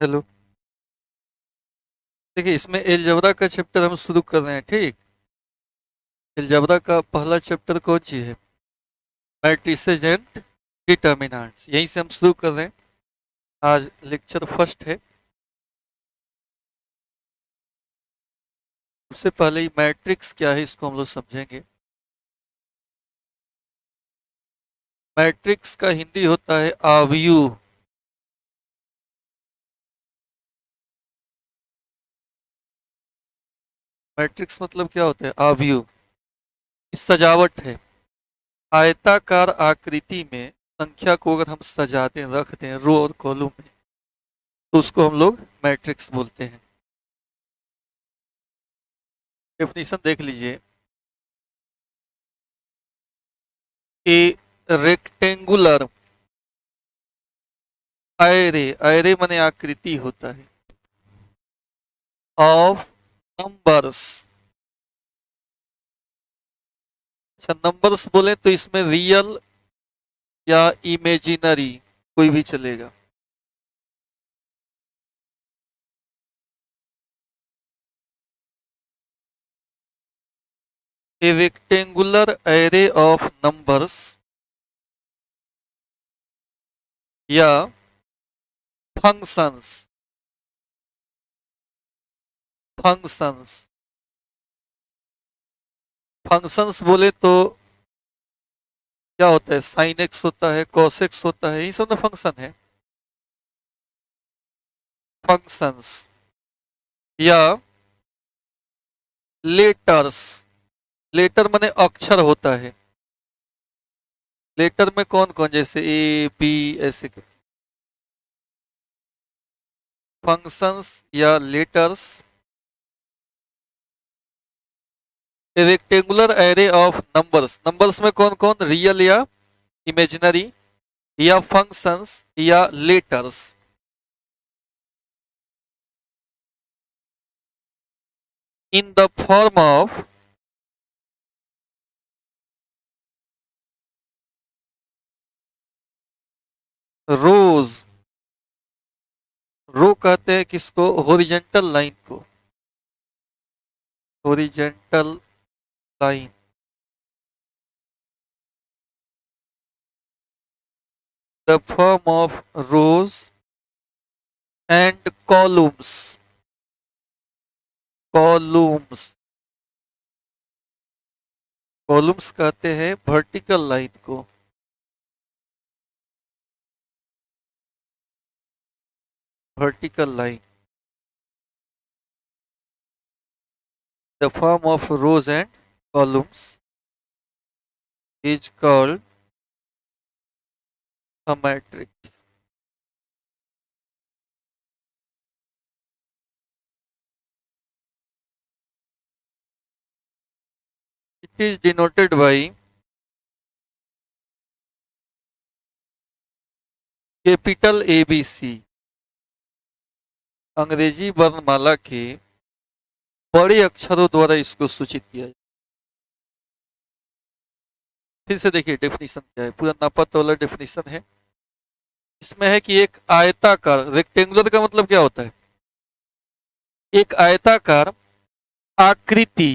Hello. देखिए, इसमें algebra का चैप्टर हम शुरू कर रहे हैं। ठीक। एलजेब्रा का पहला चैप्टर कौन सी है? मैट्रिसेस एंड डिटर्मिनेंट्स, यहीं से हम शुरू कर रहे हैं। आज लेक्चर फर्स्ट है। सबसे पहले ही मैट्रिक्स क्या है इसको हम लोग समझेंगे। मैट्रिक्स का हिंदी होता है आव्यूह। मैट्रिक्स मतलब क्या होता है? आव्यूह। सजावट है। आयताकार आकृति में संख्या को अगर हम सजा दें, रख दें रो और कॉलम में, तो उसको हम लोग मैट्रिक्स बोलते हैं। डेफिनेशन देख लीजिए। ए रेक्टेंगुलर अरे अरे माने आकृति होता है ऑफ नंबर्स। अच्छा, नंबर्स बोले तो इसमें रियल या इमेजिनरी कोई भी चलेगा। ए रेक्टेंगुलर एरे ऑफ नंबर्स या फंक्शंस। फंक्शंस फंक्शंस बोले तो क्या होता है? साइन एक्स होता है, कॉस एक्स होता है, ये सब ना फंक्शन है। फंक्शंस या लेटर्स। लेटर माने अक्षर होता है। लेटर में कौन कौन, जैसे ए बी, ऐसे फंक्शंस या letters. Rectangular array of numbers. Numbers में कौन कौन? रियल या इमेजिनरी, या फंक्शंस या letters. In the form of rows. Row कहते हैं किसको? हॉरिजेंटल लाइन को। Horizontal line. The form of rows and columns. Columns. Columns कहते हैं वर्टिकल लाइन को। Vertical line. The form of rows and columns is called a matrix. It is denoted by capital ABC। अंग्रेजी वर्णमाला के बड़े अक्षरों द्वारा इसको सूचित किया जाए। फिर से देखिए डेफिनेशन क्या है, पूरा नापत वाला डेफिनेशन है। इसमें है कि एक आयताकार, रेक्टेंगुलर का मतलब क्या होता है? एक आयताकार आकृति।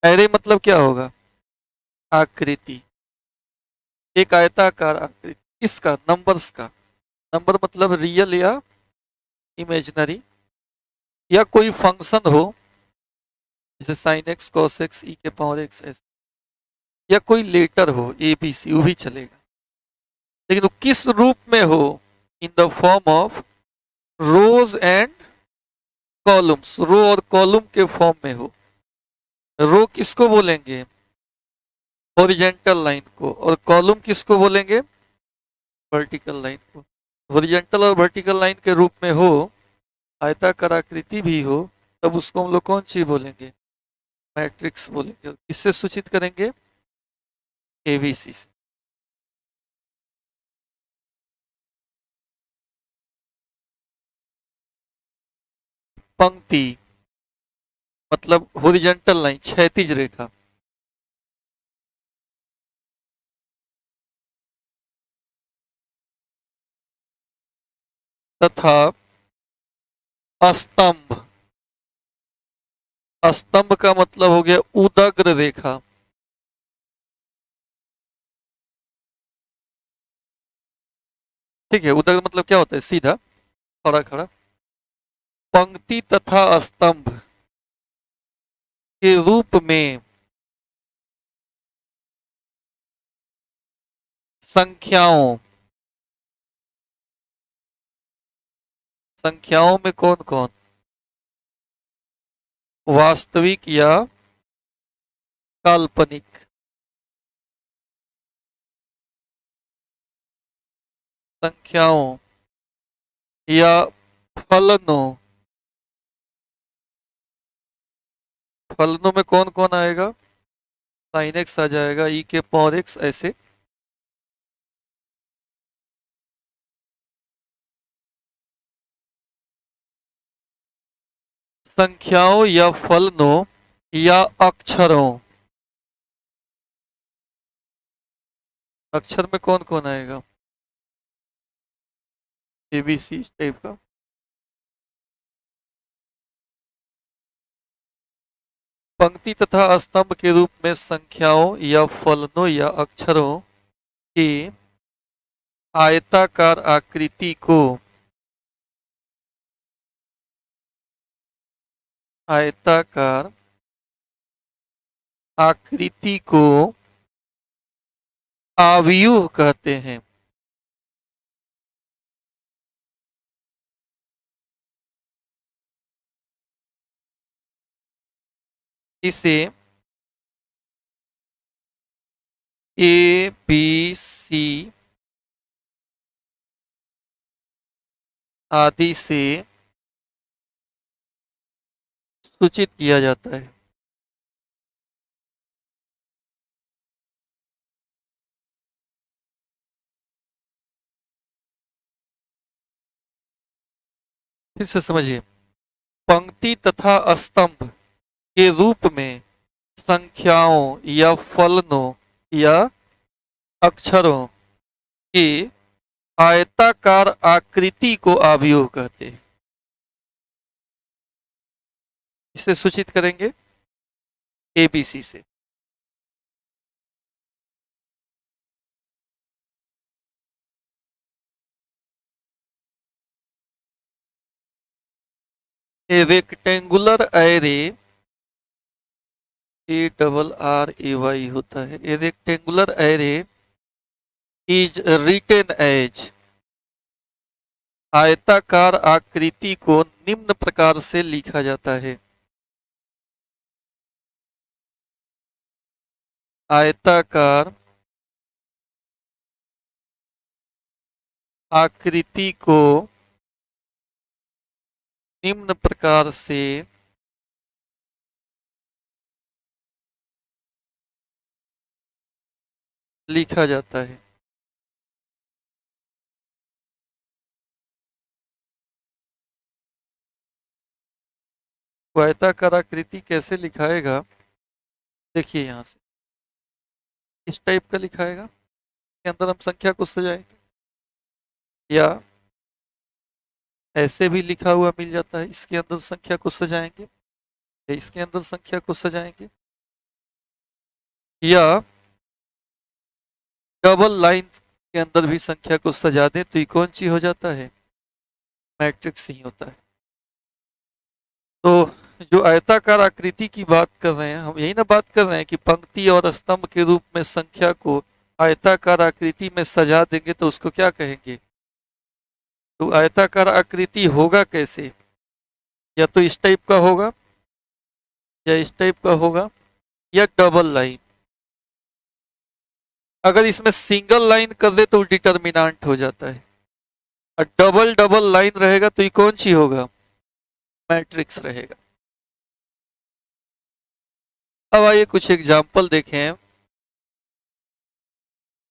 एरे मतलब क्या होगा? आकृति। एक आयताकार आकृति इसका, नंबर्स का। नंबर मतलब रियल या इमेजिनरी, या कोई फंक्शन हो जैसे साइन एक्स, कॉस एक्स, ई के पावर एक्स, या कोई लेटर हो ए बी सी, वो भी चलेगा। लेकिन वो किस रूप में हो? In the form of rows and columns. Row और कॉलम के फॉर्म में हो। रो किसको बोलेंगे? हॉरिजेंटल लाइन को। और कॉलम किसको बोलेंगे? वर्टिकल लाइन को। हॉरिजेंटल और वर्टिकल लाइन के रूप में हो, आयताकार आकृति भी हो, तब उसको हम लोग कौन सी बोलेंगे? मैट्रिक्स बोलेंगे। किससे सूचित करेंगे? एबीसी से। पंक्ति मतलब हॉरिजेंटल लाइन, क्षैतिज रेखा। तथा स्तंभ। स्तंभ का मतलब हो गया उदग्र रेखा। ठीक है, उदग्र मतलब क्या होता है? सीधा, खड़ा खड़ा। पंक्ति तथा स्तंभ के रूप में संख्याओं, संख्याओं में कौन कौन? वास्तविक या काल्पनिक। संख्याओं या फलनों। फलनों में कौन कौन आएगा? साइन एक्स आ जाएगा, ई के पावर एक्स, ऐसे। संख्याओं या फलनों या अक्षरों। अक्षर में कौन कौन आएगा? एबीसी टाइप का। पंक्ति तथा स्तंभ के रूप में संख्याओं या फलनों या अक्षरों की आयताकार आकृति को, आयताकार आकृति को आव्यूह कहते हैं। इसे ए बी सी आदि से सूचित किया जाता है। फिर से समझिए, पंक्ति तथा स्तंभ के रूप में संख्याओं या फलनों या अक्षरों की आयताकार आकृति को आव्यूह कहते हैं। इसे सूचित करेंगे एबीसी से। ए रेक्टेंगुलर एरे, ARRAY होता है। A rectangular array is written as, आयताकार आकृति को निम्न प्रकार से लिखा जाता है। आयताकार आकृति को निम्न प्रकार से लिखा जाता है। आयताकार आकृति कैसे लिखाएगा? देखिए, यहां से इस टाइप का लिखाएगा, के अंदर हम संख्या को सजाएंगे, या ऐसे भी लिखा हुआ मिल जाता है, इसके अंदर संख्या को सजाएंगे, या इसके अंदर संख्या को सजाएंगे, या डबल लाइन के अंदर भी संख्या को सजा दें तो ये कौन सी हो जाता है? मैट्रिक्स ही होता है। तो जो आयताकार आकृति की बात कर रहे हैं, हम यही ना बात कर रहे हैं कि पंक्ति और स्तंभ के रूप में संख्या को आयताकार आकृति में सजा देंगे तो उसको क्या कहेंगे? तो आयताकार आकृति होगा कैसे? या तो इस टाइप का होगा, या इस टाइप का होगा, या डबल लाइन। अगर इसमें सिंगल लाइन कर दे तो डिटर्मिनेंट हो जाता है, और डबल डबल लाइन रहेगा तो ये कौन सी होगा? मैट्रिक्स रहेगा। अब आइए कुछ एग्जाम्पल देखें।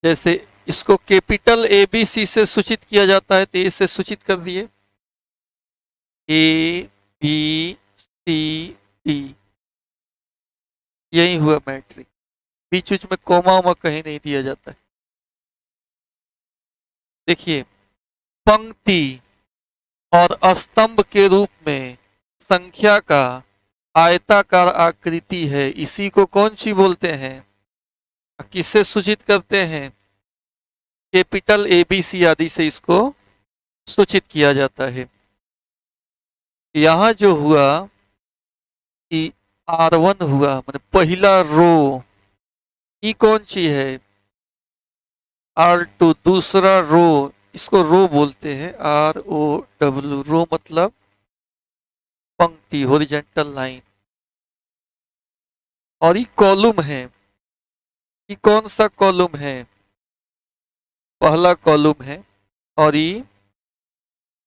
जैसे इसको कैपिटल ABC से सूचित किया जाता है, तो ए से सूचित कर दिए, ABCD, यही हुआ मैट्रिक्स। बीच बीच में कोमा वोमा कहीं नहीं दिया जाता है। देखिए, पंक्ति और स्तंभ के रूप में संख्या का आयताकार आकृति है, इसी को कौन सी बोलते हैं, किससे सूचित करते हैं, कैपिटल ABC आदि से इसको सूचित किया जाता है। यहां जो हुआ कि R1 हुआ, मतलब पहला रो, ये कौन सी है, R2 दूसरा रो, इसको रो बोलते हैं, ROW, रो मतलब पंक्ति, हॉरिजॉन्टल लाइन। और ये कॉलम है, ये कौन सा कॉलम है, पहला कॉलम है, और ये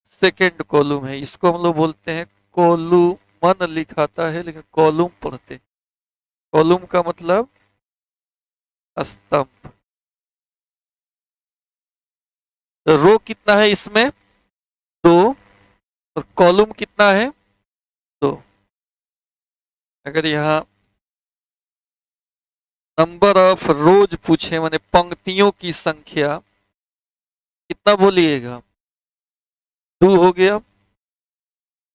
सेकेंड कॉलम है। इसको हम लोग बोलते हैं कॉलुमन, लिखाता है लेकिन कॉलम पढ़ते हैं। कॉलम का मतलब स्तंभ। रो कितना है इसमें, 2, और कॉलम कितना है, 2। अगर यहाँ नंबर ऑफ रोज पूछे, माने पंक्तियों की संख्या, कितना बोलिएगा, 2 हो गया।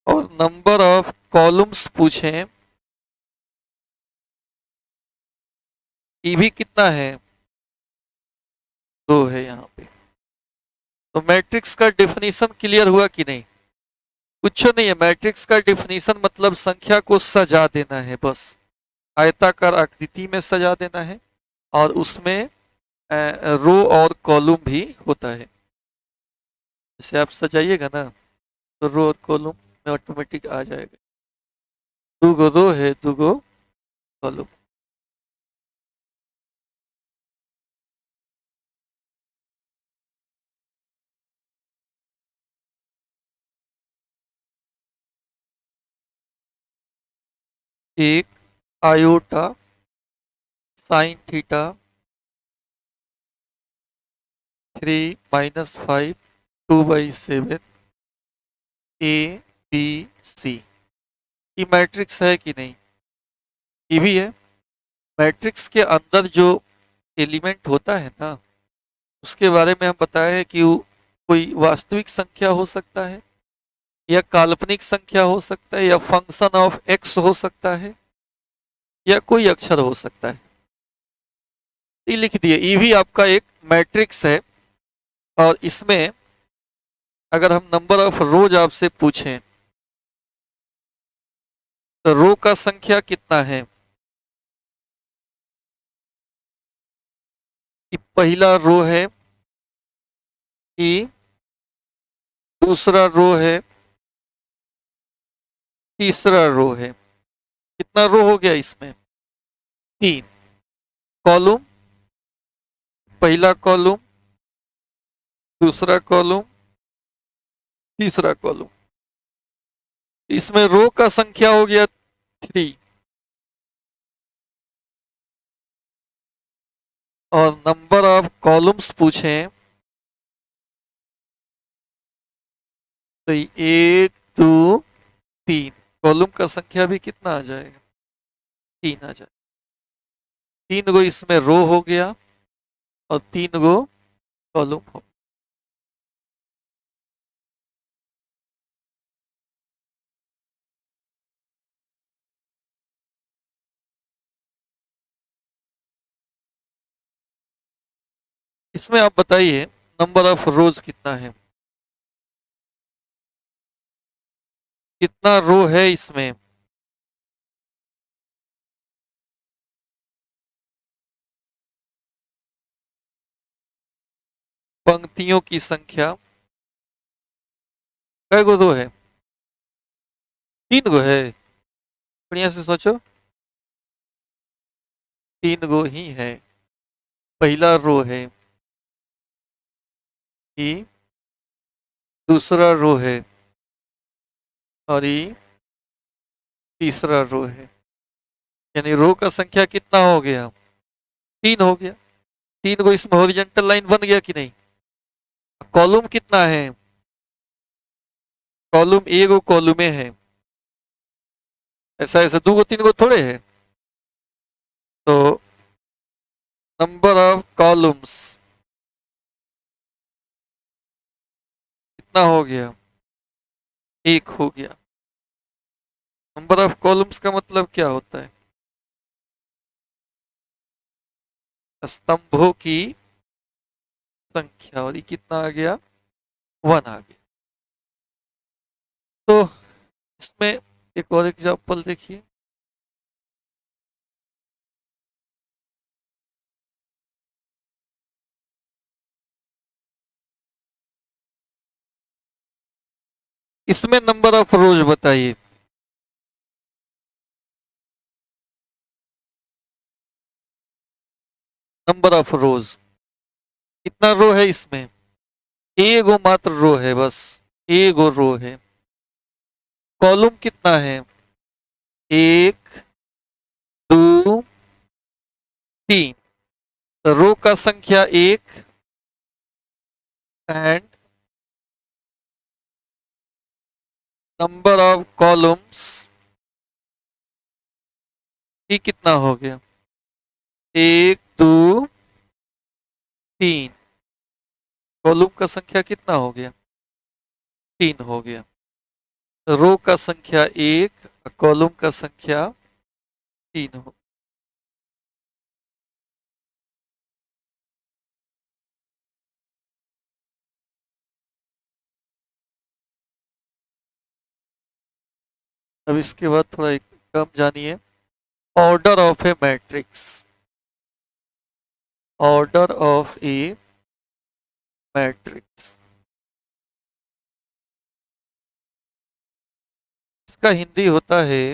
और नंबर ऑफ कॉलम्स पूछे, ये भी कितना है, 2 है यहाँ पे। तो मैट्रिक्स का डेफिनेशन क्लियर हुआ कि नहीं, कुछ नहीं है। मैट्रिक्स का डेफिनेशन मतलब संख्या को सजा देना है, बस आयताकार आकृति में सजा देना है, और उसमें रो और कॉलम भी होता है। जैसे आप सजाइएगा ना, तो रो और कॉलम में ऑटोमेटिक आ जाएगा। 2 गो रो है, 2 गो कॉलम। एक आयोटा साइन थीटा 3 - 5 2/7 ABC, ये मैट्रिक्स है कि नहीं, ये भी है। मैट्रिक्स के अंदर जो एलिमेंट होता है ना, उसके बारे में हम बताए हैं कि वो कोई वास्तविक संख्या हो सकता है, या काल्पनिक संख्या हो सकता है, या फंक्शन ऑफ एक्स हो सकता है, या कोई अक्षर हो सकता है। ये लिख दिए, ये भी आपका एक मैट्रिक्स है। और इसमें अगर हम नंबर ऑफ रोज आपसे पूछें, तो रो का संख्या कितना है, कि पहला रो है, कि दूसरा रो है, तीसरा रो है। कितना रो हो गया इसमें, 3। कॉलम, पहला कॉलम, दूसरा कॉलम, तीसरा कॉलम। इसमें रो का संख्या हो गया 3, और नंबर ऑफ कॉलम्स पूछें, तो 1 2 3, कॉलम का संख्या भी कितना आ जाएगा, 3 आ जाएगा। 3 गो इसमें रो हो गया, और 3 गो कॉलम हो। इसमें आप बताइए नंबर ऑफ रोज कितना है, कितना रो है इसमें, पंक्तियों की संख्या, कै गो रो है, 3 गो है। बढ़िया से सोचो, 3 गो ही है। पहला रो है, कि दूसरा रो है, और ये तीसरा रो है। यानी रो का संख्या कितना हो गया, 3 हो गया। 3 गो इसमें हॉरिजॉन्टल लाइन बन गया कि नहीं। कॉलम कितना है, कॉलम एगो कॉलमे है, ऐसा ऐसा 2 गो 3 गो थोड़े है। तो नंबर ऑफ कॉलम्स कितना हो गया, एक हो गया। नंबर ऑफ कॉलम्स का मतलब क्या होता है? स्तंभों की संख्या। और ये कितना आ गया? 1 आ गया। तो इसमें एक और एग्जांपल देखिए। इसमें नंबर ऑफ रोज बताइए। नंबर ऑफ रोज कितना रो है इसमें? एगो मात्र रो है बस। एगो रो है। कॉलम कितना है? एक, दो, तीन। रो का संख्या एक एंड नंबर ऑफ कॉलम्स ये कितना हो गया? एक, दो, तीन। कॉलम का संख्या कितना हो गया? 3 हो गया। रो का संख्या एक, कॉलम का संख्या 3 हो। अब इसके बाद थोड़ा एक कम जानिए। Order of A matrix. Order of A matrix इसका हिंदी होता है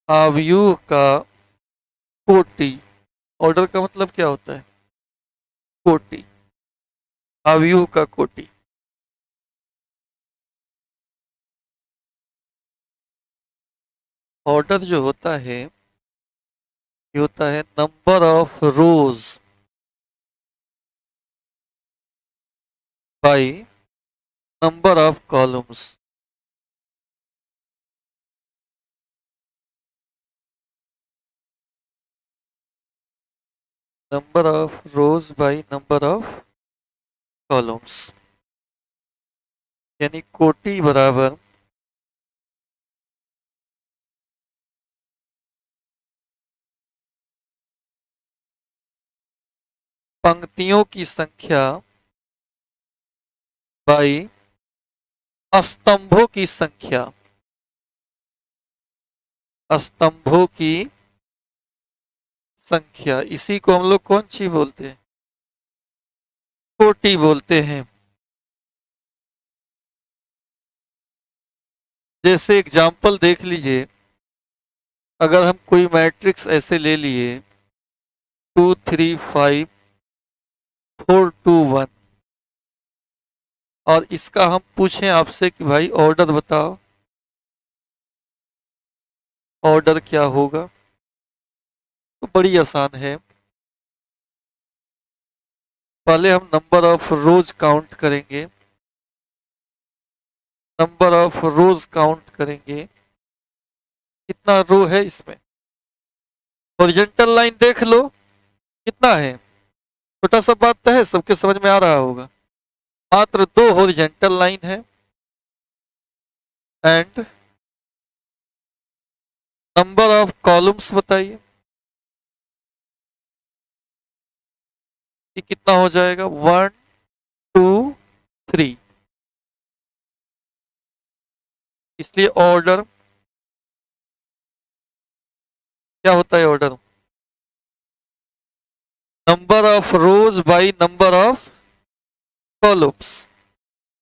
आव्यूह का कोटि। ऑर्डर का मतलब क्या होता है? कोटि। आव्यूह का कोटि। ऑर्डर जो होता है ये होता है number of rose by number of columns. Number of rose by number of columns यानी कोटि बराबर पंक्तियों की संख्या बाई स्तंभों की संख्या। स्तंभों की संख्या इसी को हम लोग कौन सी बोलते हैं? कोटि बोलते हैं। जैसे एग्जाम्पल देख लीजिए। अगर हम कोई मैट्रिक्स ऐसे ले लिए 2 3 5 4 2 1 और इसका हम पूछें आपसे कि भाई ऑर्डर बताओ, ऑर्डर क्या होगा? तो बड़ी आसान है। पहले हम नंबर ऑफ रोज काउंट करेंगे। नंबर ऑफ रोज काउंट करेंगे। कितना रो है इसमें? हॉरिजॉन्टल लाइन देख लो कितना है। छोटा सा बात तो है, सबके समझ में आ रहा होगा। मात्र 2 हॉरिजॉन्टल लाइन है एंड नंबर ऑफ कॉलम्स बताइए कि कितना हो जाएगा? 1 2 3। इसलिए ऑर्डर क्या होता है? Order number of rows by number of columns.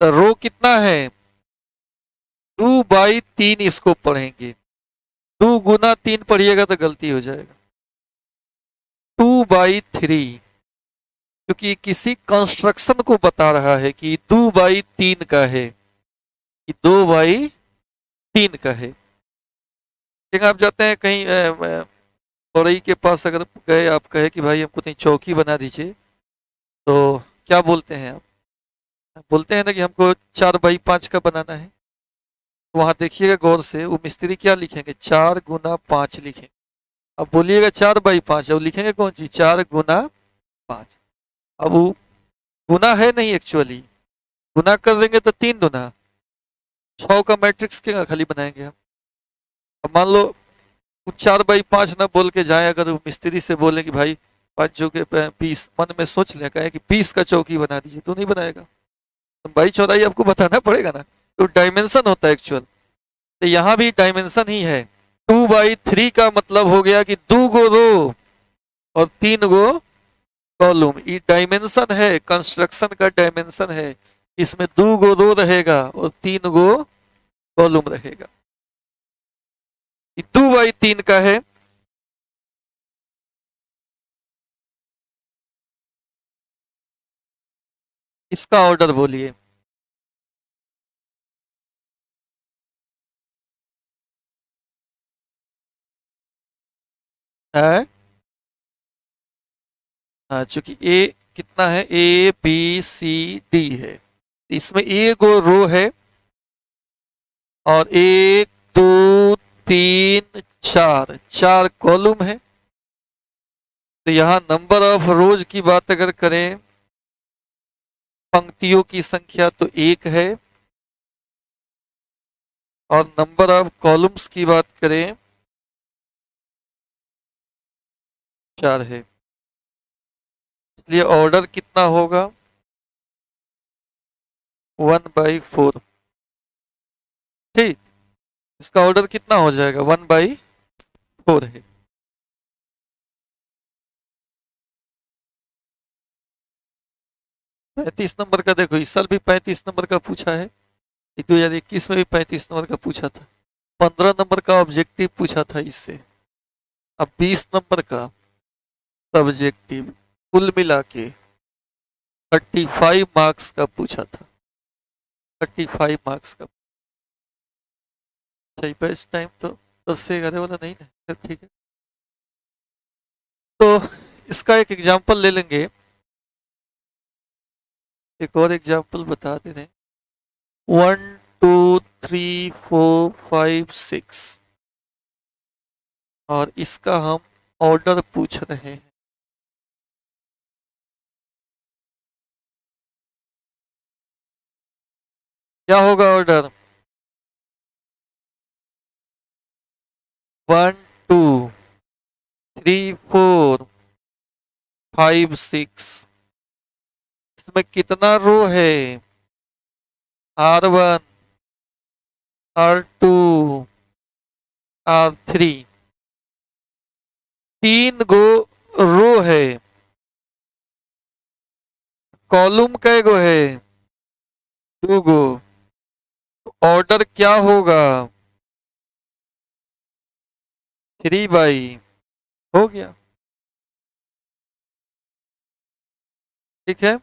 Row कितना है? 2/3 इसको पढ़ेंगे। 2 × 3 पढ़िएगा तो गलती हो जाएगा। 2/3 क्योंकि किसी कंस्ट्रक्शन को बता रहा है कि 2/3 का है, कि 2/3 का है। लेकिन आप जाते हैं कहीं औरई के पास अगर गए, आप कहे कि भाई हमको कहीं चौकी बना दीजिए, तो क्या बोलते हैं आप? बोलते हैं ना कि हमको 4/5 का बनाना है। तो वहां देखिएगा गौर से, वो मिस्त्री क्या लिखेंगे? 4 × 5 लिखेंगे। अब बोलिएगा 4/5, अब लिखेंगे कौन सी? 4 × 5। अब वो गुना है नहीं एक्चुअली, गुना कर देंगे तो 3 दूना 6 का मैट्रिक्स क्या खाली बनाएंगे हम। अब मान लो 4 बाई 5 ना बोल के जाए, अगर वो मिस्त्री से बोले कि भाई 5 चौके 20, मन में सोच ले कहे कि 20 का चौकी बना दीजिए, तो नहीं बनाएगा। तो भाई चौड़ाई आपको बताना पड़ेगा ना, तो डायमेंशन होता है एक्चुअल। तो यहाँ भी डायमेंशन ही है। 2/3 का मतलब हो गया कि 2 गो रो और 3 गो कॉलम, ये डायमेंशन है, कंस्ट्रक्शन का डायमेंशन है। इसमें 2 गो रो रहेगा और 3 गो कॉलम रहेगा। 2/3 का है। इसका ऑर्डर बोलिए। है हाँ, चूंकि ए कितना है, ABCD है, इसमें 1 गो रो है और 1 2 3 4 4 कॉलम है। तो यहाँ नंबर ऑफ रोज की बात अगर करें, पंक्तियों की संख्या तो 1 है, और नंबर ऑफ कॉलम्स की बात करें 4 है। इसलिए ऑर्डर कितना होगा, 1/4। ठीक, इसका ऑर्डर कितना हो जाएगा, 1/4 है। पैंतीस नंबर का देखो, इस साल भी 35 नंबर का पूछा है, 2021 में भी 35 नंबर का पूछा था। 15 नंबर का ऑब्जेक्टिव पूछा था इससे। अब 20 नंबर का सब्जेक्टिव, कुल मिला के 35 मार्क्स का पूछा था। 35 मार्क्स का। सही बैच टाइम तो 10 से 11 वाला नहीं ना, ठीक है। तो इसका एक एग्जाम्पल ले लेंगे, एक और एग्जाम्पल बता दे रहे हैं। 1 2 3 4 5 6, और इसका हम ऑर्डर पूछ रहे हैं। क्या होगा ऑर्डर, 1 2 3 4 5 6। इसमें कितना रो है, R1 R2 R3, 3 गो रो है। कॉलम कै गो है, 2 गो। ऑर्डर क्या होगा, 3/, हो गया। ठीक है,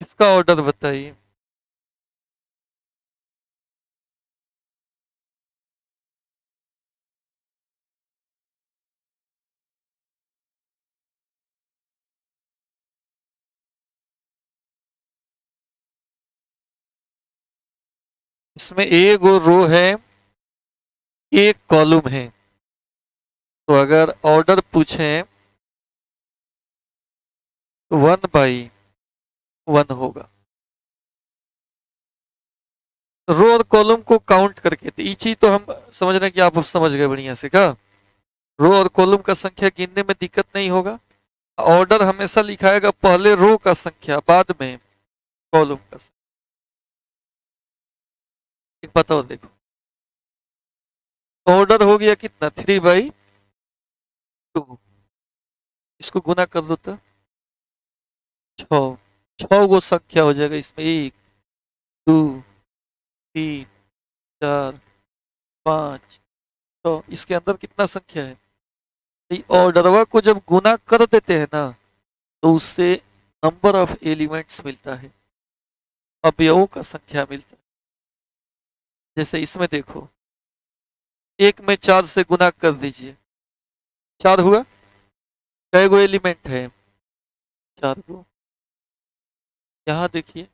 इसका ऑर्डर बताइए। इसमें 1 गो रो है, 1 कॉलम है। तो अगर ऑर्डर पूछें तो 1/1 होगा। रो और कॉलम को काउंट करके, तो ये चीज तो हम समझ रहे हैं कि आप अब समझ गए बढ़िया से का। रो और कॉलम का संख्या गिनने में दिक्कत नहीं होगा। ऑर्डर हमेशा लिखाएगा पहले रो का संख्या, बाद में कॉलम का संख्या। एक बताओ, देखो ऑर्डर हो गया कितना, 3/2। इसको गुना कर दो तो 6, 6 गो संख्या हो जाएगा इसमें, 1 2 3 4 5। तो इसके अंदर कितना संख्या है, ऑर्डरवा को जब गुना कर देते हैं ना, तो उससे नंबर ऑफ एलिमेंट्स मिलता है, अवयवों का संख्या मिलता है। जैसे इसमें देखो, 1 में 4 से गुना कर दीजिए, 4 हुआ। कै गो एलिमेंट है, 4 गो। यहाँ देखिए,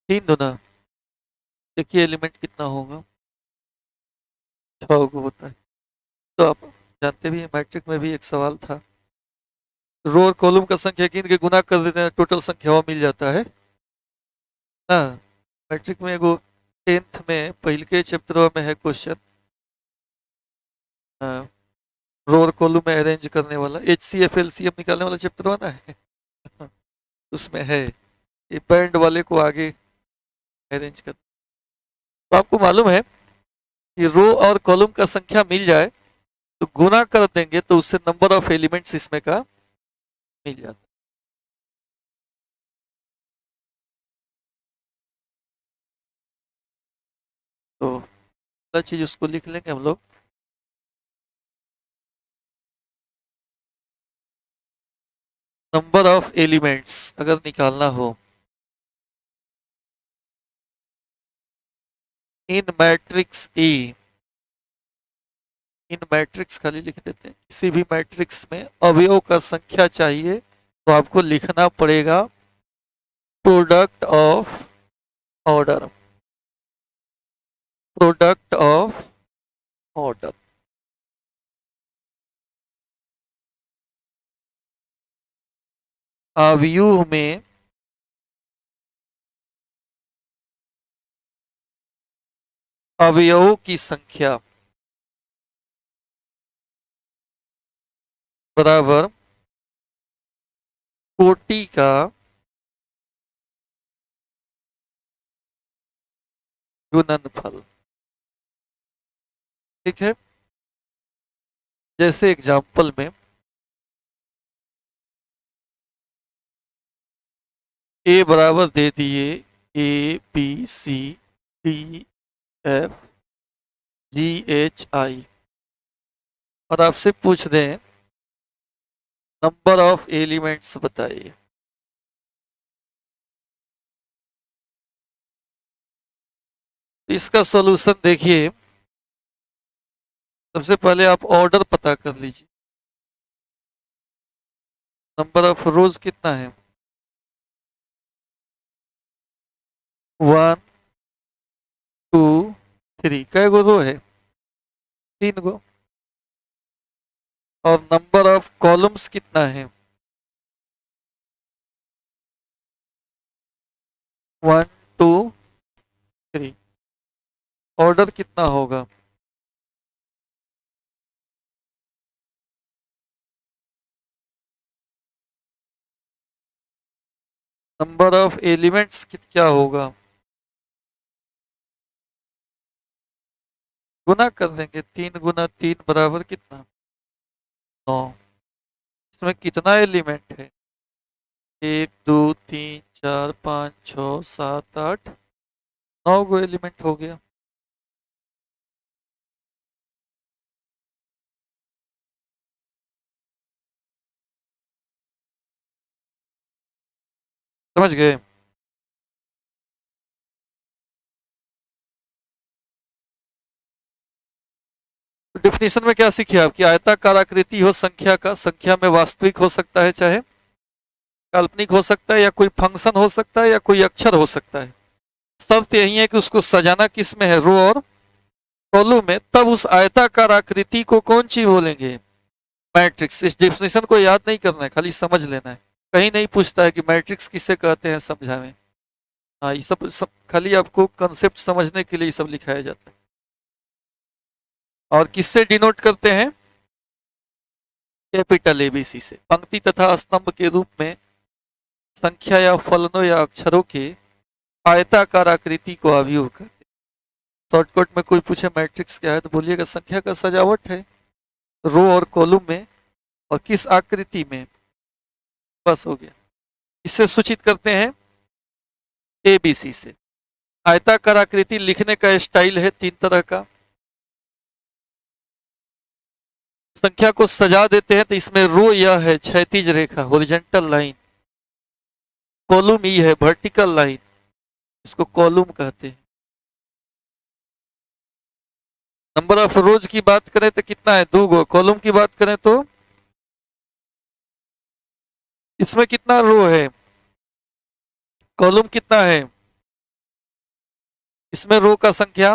3 दूना, देखिए एलिमेंट कितना होगा, 6 गो होता है। तो आप जानते भी हैं मैट्रिक में भी एक सवाल था, रो और कॉलम का संख्या गिन के गुना कर देते हैं, टोटल संख्या वो मिल जाता है। हाँ, मैट्रिक में एगो 10th में पहल के चैप्टर में है क्वेश्चन, रो और कॉलम में अरेंज करने वाला, HCF LCM निकालने वाला चैप्टर वाला है। उसमें है ये बैंड वाले को आगे अरेंज कर। तो आपको मालूम है कि रो और कॉलम का संख्या मिल जाए तो गुना कर देंगे तो उससे नंबर ऑफ एलिमेंट्स इसमें का मिल जाता है। तो पहला चीज उसको लिख लेंगे हम लोग, नंबर ऑफ एलिमेंट्स अगर निकालना हो इन मैट्रिक्स ए, इन मैट्रिक्स खाली लिख देते हैं, किसी भी मैट्रिक्स में अवयव का संख्या चाहिए तो आपको लिखना पड़ेगा product of order, product of order. अवयव में अवयवों की संख्या बराबर कोटि का गुणनफल। ठीक है, जैसे एग्जाम्पल में ए बराबर दे दिए ABCDFGHI और आपसे पूछ दें नंबर ऑफ एलिमेंट्स बताइए, इसका सॉल्यूशन देखिए। सबसे पहले आप ऑर्डर पता कर लीजिए, नंबर ऑफ रोज कितना है, 1 2 3, कै गो रो है, 3 गो। और नंबर ऑफ कॉलम्स कितना है, 1 2 3। ऑर्डर कितना होगा, नंबर ऑफ एलिमेंट्स क्या होगा, गुना कर देंगे, 3 गुना 3 बराबर कितना, 9। इसमें कितना एलिमेंट है, 1 2 3 4 5 6 7 8, 9 गो एलिमेंट हो गया। समझ गए। डिफिनीशन में क्या सीखे आपकी, आयताकार आकृति हो संख्या का, संख्या में वास्तविक हो सकता है चाहे काल्पनिक हो सकता है, या कोई फंक्शन हो सकता है, या कोई अक्षर हो सकता है। शर्त यही है कि उसको सजाना किस में है, रो और कॉलम में, तब उस आयताकार आकृति को कौन सी बोलेंगे, मैट्रिक्स। इस डिफिनीशन को याद नहीं करना है, खाली समझ लेना है। कहीं नहीं पूछता है कि मैट्रिक्स किसे कहते हैं समझावें। हाँ, ये सब खाली आपको कंसेप्ट समझने के लिए ये सब लिखाया जाता है। और किससे डिनोट करते हैं, कैपिटल ABC से। पंक्ति तथा स्तंभ के रूप में संख्या या फलनों या अक्षरों के आयताकार आकृति को अवयव कहते हैं। शॉर्टकट में कोई पूछे मैट्रिक्स क्या है तो बोलिएगा संख्या का सजावट है, रो और कॉलम में, और किस आकृति में, बस हो गया। इससे सूचित करते हैं ABC से। आयताकार आकृति लिखने का स्टाइल है 3 तरह का। संख्या को सजा देते हैं तो इसमें रो यह है क्षैतिज रेखा, हॉरिजॉन्टल लाइन, कॉलम ई है वर्टिकल लाइन, इसको कॉलम कहते हैं। नंबर ऑफ रोज की बात करें तो कितना है, 2 गो। कॉलम की बात करें तो इसमें कितना रो है, कॉलम कितना है, इसमें रो का संख्या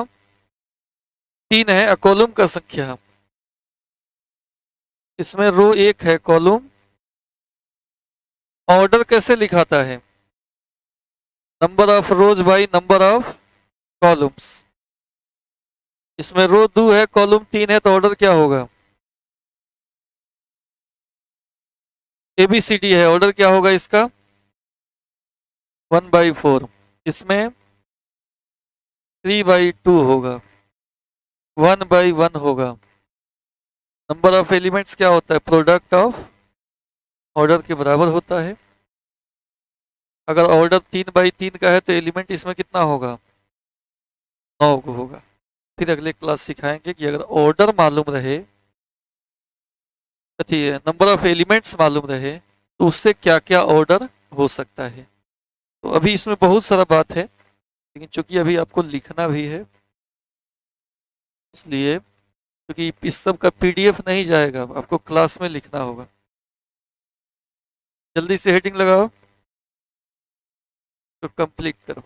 3 है, कॉलम का संख्या। इसमें रो 1 है, कॉलम। ऑर्डर कैसे लिखाता है? Number of rows by number of columns. इसमें रो 2 है, कॉलम 3 है, तो ऑर्डर क्या होगा? ABCD है, ऑर्डर क्या होगा इसका? 1/4। इसमें 3/2 होगा, 1/1 होगा। नंबर ऑफ एलिमेंट्स क्या होता है? प्रोडक्ट ऑफ ऑर्डर के बराबर होता है। अगर ऑर्डर 3/3 का है तो एलिमेंट इसमें कितना होगा? 9 को होगा। फिर अगले क्लास सिखाएंगे कि अगर ऑर्डर मालूम रहे, नंबर ऑफ एलिमेंट्स मालूम रहे, तो उससे क्या क्या ऑर्डर हो सकता है। तो अभी इसमें बहुत सारा बात है, लेकिन चूंकि अभी आपको लिखना भी है, इसलिए क्योंकि इस सब का PDF नहीं जाएगा, आपको क्लास में लिखना होगा। जल्दी से हेडिंग लगाओ तो कंप्लीट करो।